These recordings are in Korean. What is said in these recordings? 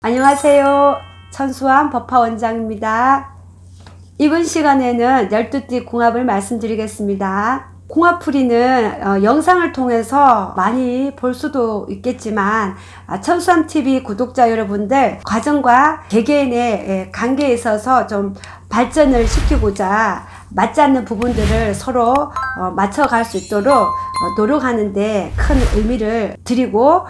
안녕하세요. 천수환 법화원장입니다. 이번 시간에는 12띠 궁합을 말씀드리겠습니다. 궁합풀이는 영상을 통해서 많이 볼 수도 있겠지만 천수환TV 구독자 여러분들 과정과 개개인의 관계에 있어서 좀 발전을 시키고자 맞지 않는 부분들을 서로 맞춰갈 수 있도록 노력하는데 큰 의미를 드리고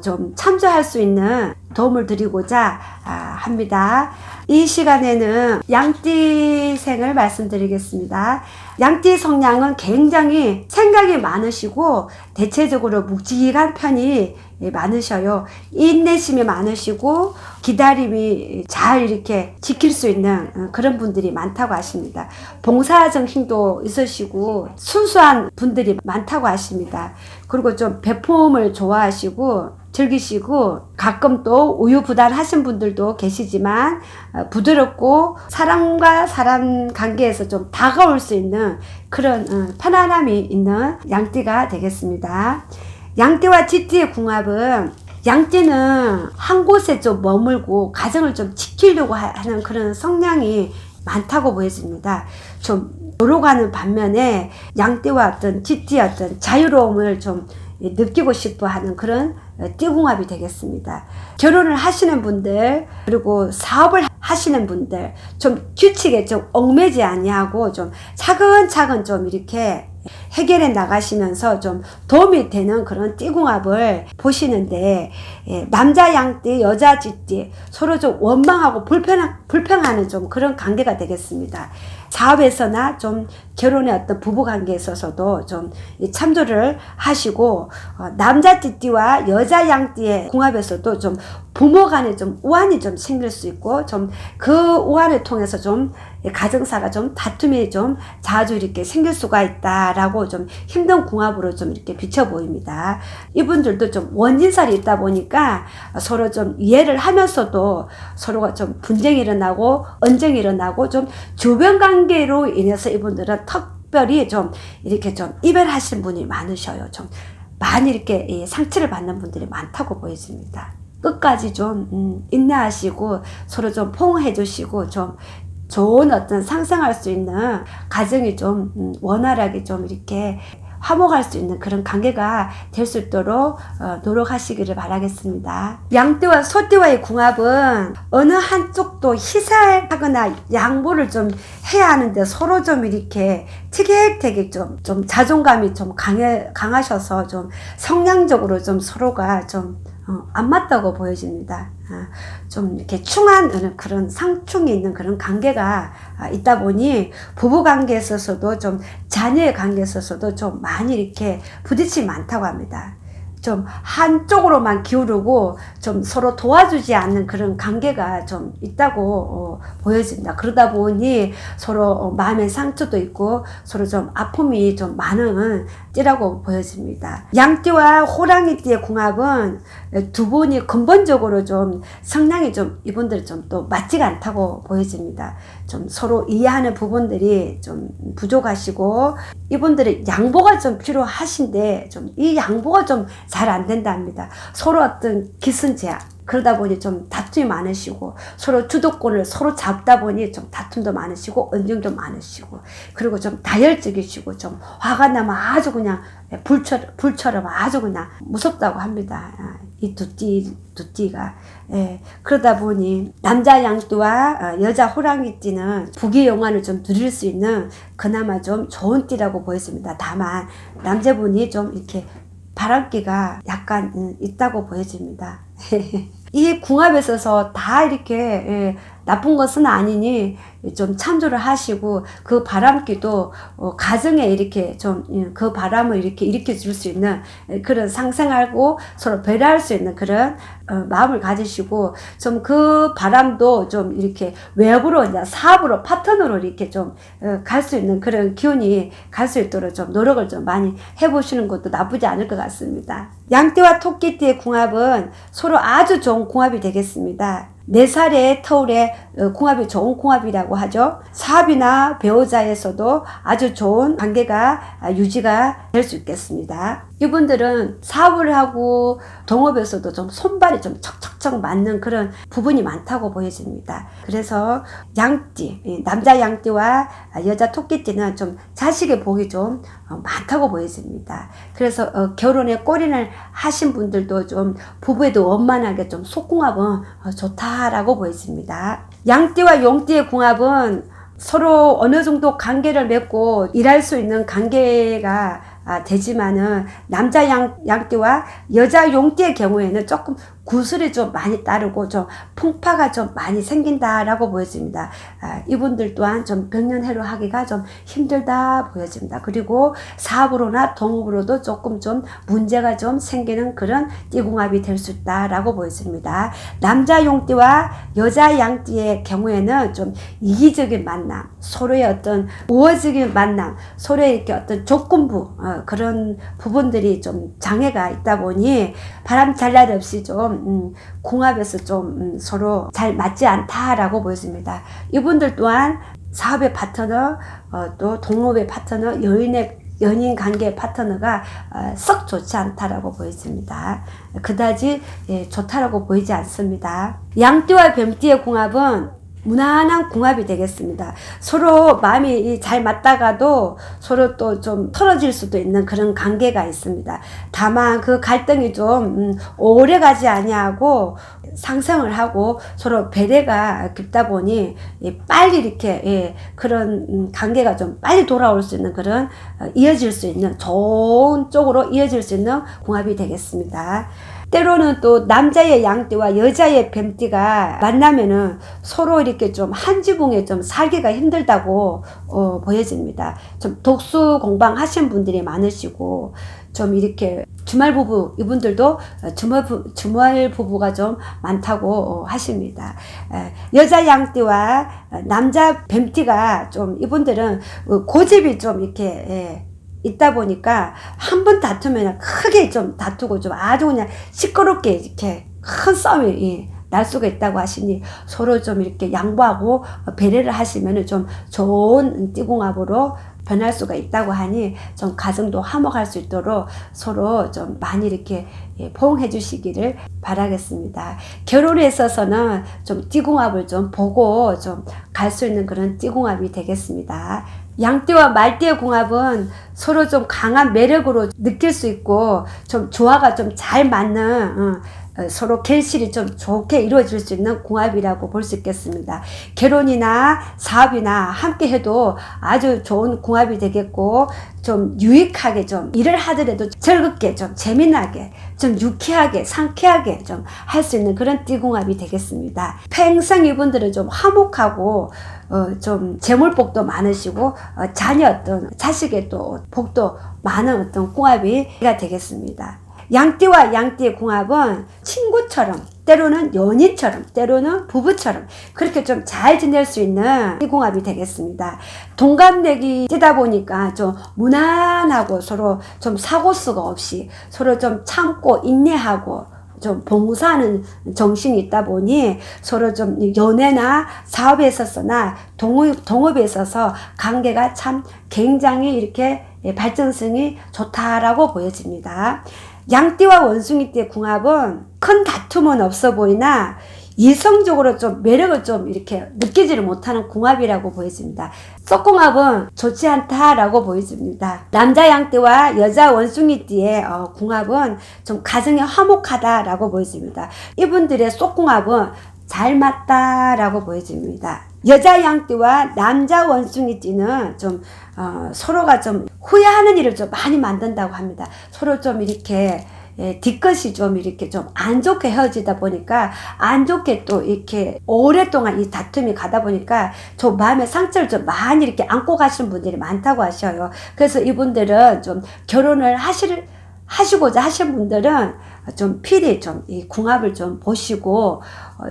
좀 참조할 수 있는 도움을 드리고자 합니다. 이 시간에는 양띠생을 말씀드리겠습니다. 양띠 성향은 굉장히 생각이 많으시고 대체적으로 묵직한 편이 많으셔요. 인내심이 많으시고 기다림이 잘 이렇게 지킬 수 있는 그런 분들이 많다고 하십니다. 봉사정신도 있으시고 순수한 분들이 많다고 하십니다. 그리고 좀 배품을 좋아하시고 즐기시고 가끔 또 우유부단하신 분들도 계시지만 부드럽고 사람과 사람 관계에서 좀 다가올 수 있는 그런 편안함이 있는 양띠가 되겠습니다. 양띠와 쥐띠의 궁합은 양띠는 한 곳에 좀 머물고 가정을 좀 지키려고 하는 그런 성향이 많다고 보여집니다. 좀 노력하는 반면에 양띠와 어떤 쥐띠의 어떤 자유로움을 좀 느끼고 싶어 하는 그런 띠궁합이 되겠습니다. 결혼을 하시는 분들 그리고 사업을 하시는 분들 좀 규칙에 좀 얽매지 아니하고 좀 차근차근 좀 이렇게 해결해 나가시면서 좀 도움이 되는 그런 띠궁합을 보시는데 남자 양띠 여자 쥐띠 서로 좀 원망하고 불평하는 좀 그런 관계가 되겠습니다. 사업에서나 좀 결혼의 어떤 부부관계에 있어서도 좀 참조를 하시고 남자 띠띠와 여자 양띠의 궁합에서도 좀 부모간에 좀 우환이 좀 생길 수 있고 좀 그 우환을 통해서 좀 가정사가 좀 다툼이 좀 자주 이렇게 생길 수가 있다라고 좀 힘든 궁합으로 좀 이렇게 비쳐 보입니다. 이분들도 좀 원진살이 있다 보니까 서로 좀 이해를 하면서도 서로가 좀 분쟁이 일어나고 언쟁이 일어나고 좀 주변 관계로 인해서 이분들은 특별히 좀 이렇게 좀 이별하신 분이 많으셔요. 좀 많이 이렇게 상처를 받는 분들이 많다고 보여집니다. 끝까지 좀 인내하시고 서로 좀 포옹해 주시고 좀 좋은 어떤 상생할 수 있는 가정이 좀 원활하게 좀 이렇게 화목할 수 있는 그런 관계가 될 수 있도록 노력하시기를 바라겠습니다. 양띠와 소띠와의 궁합은 어느 한쪽도 희생하거나 양보를 좀 해야 하는데 서로 좀 이렇게 티격태격 좀 자존감이 좀 강하셔서 좀 성향적으로 좀 서로가 좀 안 맞다고 보여집니다. 좀 이렇게 충한 그런 상충이 있는 그런 관계가 있다 보니 부부 관계에 있어서도 좀 자녀의 관계에 있어서도 좀 많이 이렇게 부딪힘이 많다고 합니다. 좀 한쪽으로만 기울고 좀 서로 도와주지 않는 그런 관계가 좀 있다고 보여집니다. 그러다 보니 서로 마음의 상처도 있고 서로 좀 아픔이 좀 많은 띠라고 보여집니다. 양띠와 호랑이띠의 궁합은 두 분이 근본적으로 좀 성향이 좀 이분들 좀 또 맞지가 않다고 보여집니다. 좀 서로 이해하는 부분들이 좀 부족하시고 이분들이 양보가 좀 필요하신데 좀 이 양보가 좀 잘 안 된답니다. 서로 어떤 기선제압 그러다 보니 좀 다툼이 많으시고 서로 주도권을 서로 잡다 보니 좀 다툼도 많으시고 언쟁도 많으시고 그리고 좀 다혈적이시고 좀 화가 나면 아주 그냥 불처럼 아주 그냥 무섭다고 합니다. 이 두 띠가 그러다 보니 남자 양띠와 여자 호랑이띠는 부귀영화를 좀 누릴 수 있는 그나마 좀 좋은 띠라고 보였습니다. 다만 남자분이 좀 이렇게 바람기가 약간 있다고 보여집니다. 이 궁합에 있어서 다 이렇게 나쁜 것은 아니니 좀 참조를 하시고 그 바람기도 가정에 이렇게 좀 그 바람을 이렇게 일으켜 줄 수 있는 그런 상생하고 서로 배려할 수 있는 그런 마음을 가지시고 좀 그 바람도 좀 이렇게 외부로 이제 사업으로 파트너로 이렇게 좀 갈 수 있는 그런 기운이 갈 수 있도록 좀 노력을 좀 많이 해보시는 것도 나쁘지 않을 것 같습니다. 양띠와 토끼띠의 궁합은 서로 아주 좋은 궁합이 되겠습니다. 4살의 터울에 궁합이 좋은 궁합이라고 하죠. 사업이나 배우자에서도 아주 좋은 관계가 유지가 될 수 있겠습니다. 이분들은 사업을 하고 동업에서도 좀 손발이 좀 척척척 맞는 그런 부분이 많다고 보여집니다. 그래서 양띠, 남자 양띠와 여자 토끼띠는 좀 자식의 복이 좀 많다고 보여집니다. 그래서 결혼에 골인을 하신 분들도 좀 부부에도 원만하게 좀 속궁합은 좋다라고 보여집니다. 양띠와 용띠의 궁합은 서로 어느 정도 관계를 맺고 일할 수 있는 관계가 되지만은 남자 양띠와 여자 용띠의 경우에는 조금 구슬이 좀 많이 따르고 좀 풍파가 좀 많이 생긴다라고 보여집니다. 이분들 또한 좀 병년해로 하기가 좀 힘들다 보여집니다. 그리고 사업으로나 동업으로도 조금 좀 문제가 좀 생기는 그런 띠궁합이 될 수 있다라고 보여집니다. 남자 용띠와 여자 양띠의 경우에는 좀 이기적인 만남, 서로의 어떤 우호적인 만남, 서로의 이렇게 어떤 조건부 그런 부분들이 좀 장애가 있다 보니 바람 잘 날 없이 좀 궁합에서 좀 서로 잘 맞지 않다라고 보여집니다. 이분들 또한 사업의 파트너, 또 동업의 파트너, 연인 관계의 파트너가 썩 좋지 않다라고 보여집니다. 그다지 좋다라고 보이지 않습니다. 양띠와 뱀띠의 궁합은 무난한 궁합이 되겠습니다. 서로 마음이 잘 맞다가도 서로 또 좀 틀어질 수도 있는 그런 관계가 있습니다. 다만 그 갈등이 좀 오래 가지 아니하고 상승을 하고 서로 배려가 깊다 보니 빨리 이렇게 그런 관계가 좀 빨리 돌아올 수 있는 그런 이어질 수 있는 좋은 쪽으로 이어질 수 있는 궁합이 되겠습니다. 때로는 또 남자의 양띠와 여자의 뱀띠가 만나면은 서로 이렇게 좀 한 지붕에 좀 살기가 힘들다고 보여집니다. 좀 독수 공방 하신 분들이 많으시고 좀 이렇게 주말 부부 이분들도 주말 부부가 좀 많다고 하십니다. 여자 양띠와 남자 뱀띠가 좀 이분들은 고집이 좀 이렇게 있다 보니까 한 번 다투면 크게 좀 다투고 좀 아주 그냥 시끄럽게 이렇게 큰 싸움이 날 수가 있다고 하시니 서로 좀 이렇게 양보하고 배려를 하시면 좀 좋은 띠궁합으로 변할 수가 있다고 하니 좀 가정도 화목할 수 있도록 서로 좀 많이 이렇게 포옹해 주시기를 바라겠습니다. 결혼에 있어서는 좀 띠궁합을 좀 보고 좀 갈 수 있는 그런 띠궁합이 되겠습니다. 양띠와 말띠의 궁합은 서로 좀 강한 매력으로 느낄 수 있고 좀 조화가 좀 잘 맞는 서로 결실이 좀 좋게 이루어질 수 있는 궁합이라고 볼 수 있겠습니다. 결혼이나 사업이나 함께 해도 아주 좋은 궁합이 되겠고 좀 유익하게 좀 일을 하더라도 즐겁게 좀 재미나게 좀 유쾌하게 상쾌하게 좀 할 수 있는 그런 띠궁합이 되겠습니다. 평생 이분들은 좀 화목하고 좀 재물복도 많으시고 자녀 어떤 자식의 또 복도 많은 어떤 궁합이 되겠습니다. 양띠와 양띠의 궁합은 친구처럼 때로는 연인처럼 때로는 부부처럼 그렇게 좀 잘 지낼 수 있는 이 궁합이 되겠습니다. 동갑내기 뛰다 보니까 좀 무난하고 서로 좀 사고수가 없이 서로 좀 참고 인내하고 좀 봉사하는 정신이 있다 보니 서로 좀 연애나 사업에 있어서나 동업에 있어서 관계가 참 굉장히 이렇게 발전성이 좋다라고 보여집니다. 양띠와 원숭이띠의 궁합은 큰 다툼은 없어 보이나 이성적으로 좀 매력을 좀 이렇게 느끼지를 못하는 궁합이라고 보여집니다. 쏙궁합은 좋지 않다라고 보여집니다. 남자 양띠와 여자 원숭이띠의 궁합은 좀 가정이 화목하다라고 보여집니다. 이분들의 쏙궁합은 잘 맞다라고 보여집니다. 여자 양띠와 남자 원숭이띠는 좀 서로가 좀 후회하는 일을 좀 많이 만든다고 합니다. 서로 좀 이렇게 뒤끝이 좀 이렇게 좀 안 좋게 헤어지다 보니까 안 좋게 또 이렇게 오랫동안 이 다툼이 가다 보니까 좀 마음의 상처를 좀 많이 이렇게 안고 가시는 분들이 많다고 하셔요. 그래서 이분들은 좀 결혼을 하시고자 하신 분들은 좀 필히 좀 이 궁합을 좀 보시고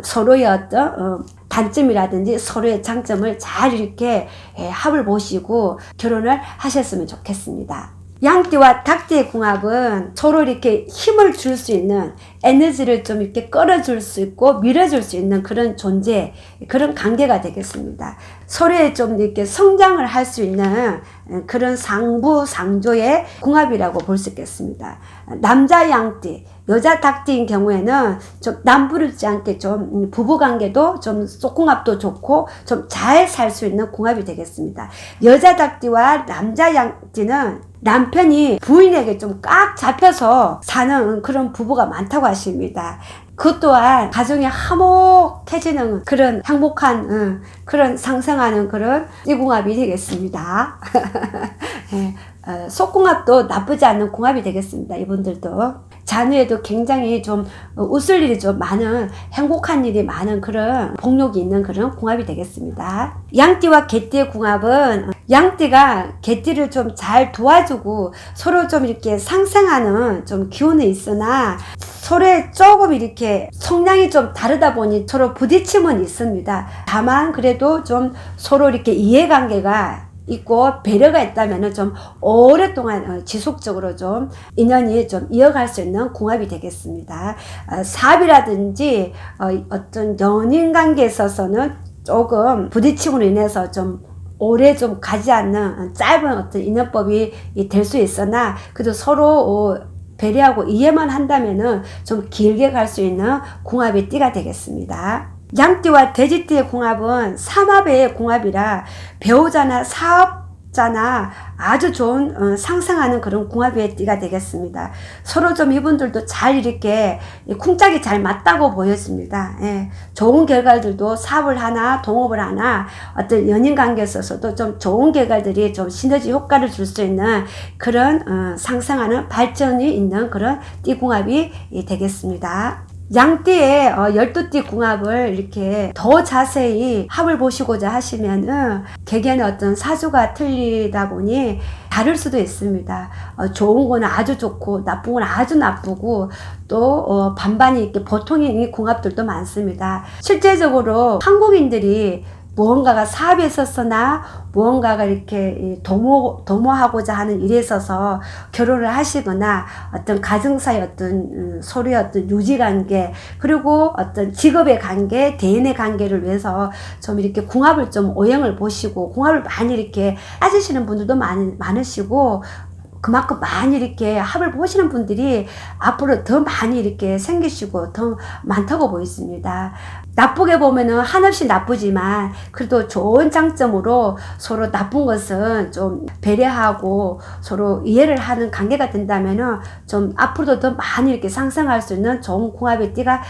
서로의 어떤 단점이라든지 서로의 장점을 잘 이렇게 합을 보시고 결혼을 하셨으면 좋겠습니다. 양띠와 닭띠의 궁합은 서로 이렇게 힘을 줄 수 있는 에너지를 좀 이렇게 끌어줄 수 있고 밀어줄 수 있는 그런 존재, 그런 관계가 되겠습니다. 서로에 좀 이렇게 성장을 할 수 있는 그런 상부상조의 궁합이라고 볼 수 있겠습니다. 남자 양띠, 여자 닭띠인 경우에는 좀 남부르지 않게 좀 부부관계도 좀 속궁합도 좋고 좀 잘 살 수 있는 궁합이 되겠습니다. 여자 닭띠와 남자 양띠는 남편이 부인에게 좀 꽉 잡혀서 사는 그런 부부가 많다고 하십니다. 그 또한 가정이 화목해지는 그런 행복한 그런 상상하는 그런 띠궁합이 되겠습니다. 네, 속궁합도 나쁘지 않는 궁합이 되겠습니다. 이분들도 자녀에도 굉장히 좀 웃을 일이 좀 많은, 행복한 일이 많은 그런 복록이 있는 그런 궁합이 되겠습니다. 양띠와 개띠의 궁합은 양띠가 개띠를 좀 잘 도와주고 서로 좀 이렇게 상생하는 좀 기운이 있으나 서로의 조금 이렇게 성향이 좀 다르다 보니 서로 부딪힘은 있습니다. 다만 그래도 좀 서로 이렇게 이해관계가 있고 배려가 있다면 좀 오랫동안 지속적으로 좀 인연이 좀 이어갈 수 있는 궁합이 되겠습니다. 사업이라든지 어떤 연인 관계에 있어서는 조금 부딪힘으로 인해서 좀 오래 좀 가지 않는 짧은 어떤 인연법이 될 수 있으나 그래도 서로 배려하고 이해만 한다면은 좀 길게 갈 수 있는 궁합의 띠가 되겠습니다. 양띠와 돼지띠의 궁합은 삼합의 궁합이라 배우자나 사업자나 아주 좋은 상승하는 그런 궁합의 띠가 되겠습니다. 서로 좀 이분들도 잘 이렇게 쿵짝이 잘 맞다고 보여집니다. 예, 좋은 결과들도 사업을 하나 동업을 하나 어떤 연인 관계에 있어서도 좀 좋은 결과들이 좀 시너지 효과를 줄 수 있는 그런 상승하는 발전이 있는 그런 띠궁합이 되겠습니다. 양띠의 12띠 궁합을 이렇게 더 자세히 합을 보시고자 하시면은 개개인의 어떤 사주가 틀리다 보니 다를 수도 있습니다. 좋은 거는 아주 좋고 나쁜 건 아주 나쁘고 또 반반이 이렇게 보통의 궁합들도 많습니다. 실제적으로 한국인들이 무언가가 사업에 있어서나 무언가가 이렇게 도모하고자 하는 일에 있어서 결혼을 하시거나 어떤 가정사의 어떤 서로의 어떤 유지관계 그리고 어떤 직업의 관계, 대인의 관계를 위해서 좀 이렇게 궁합을 좀 오형을 보시고 궁합을 많이 이렇게 따지시는 분들도 많으시고 그만큼 많이 이렇게 합을 보시는 분들이 앞으로 더 많이 이렇게 생기시고 더 많다고 보입니다. 나쁘게 보면은 한없이 나쁘지만 그래도 좋은 장점으로 서로 나쁜 것은 좀 배려하고 서로 이해를 하는 관계가 된다면은 좀 앞으로도 더 많이 이렇게 상승할 수 있는 좋은 궁합의 띠가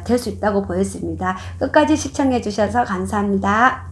될 수 있다고 보여집니다. 끝까지 시청해 주셔서 감사합니다.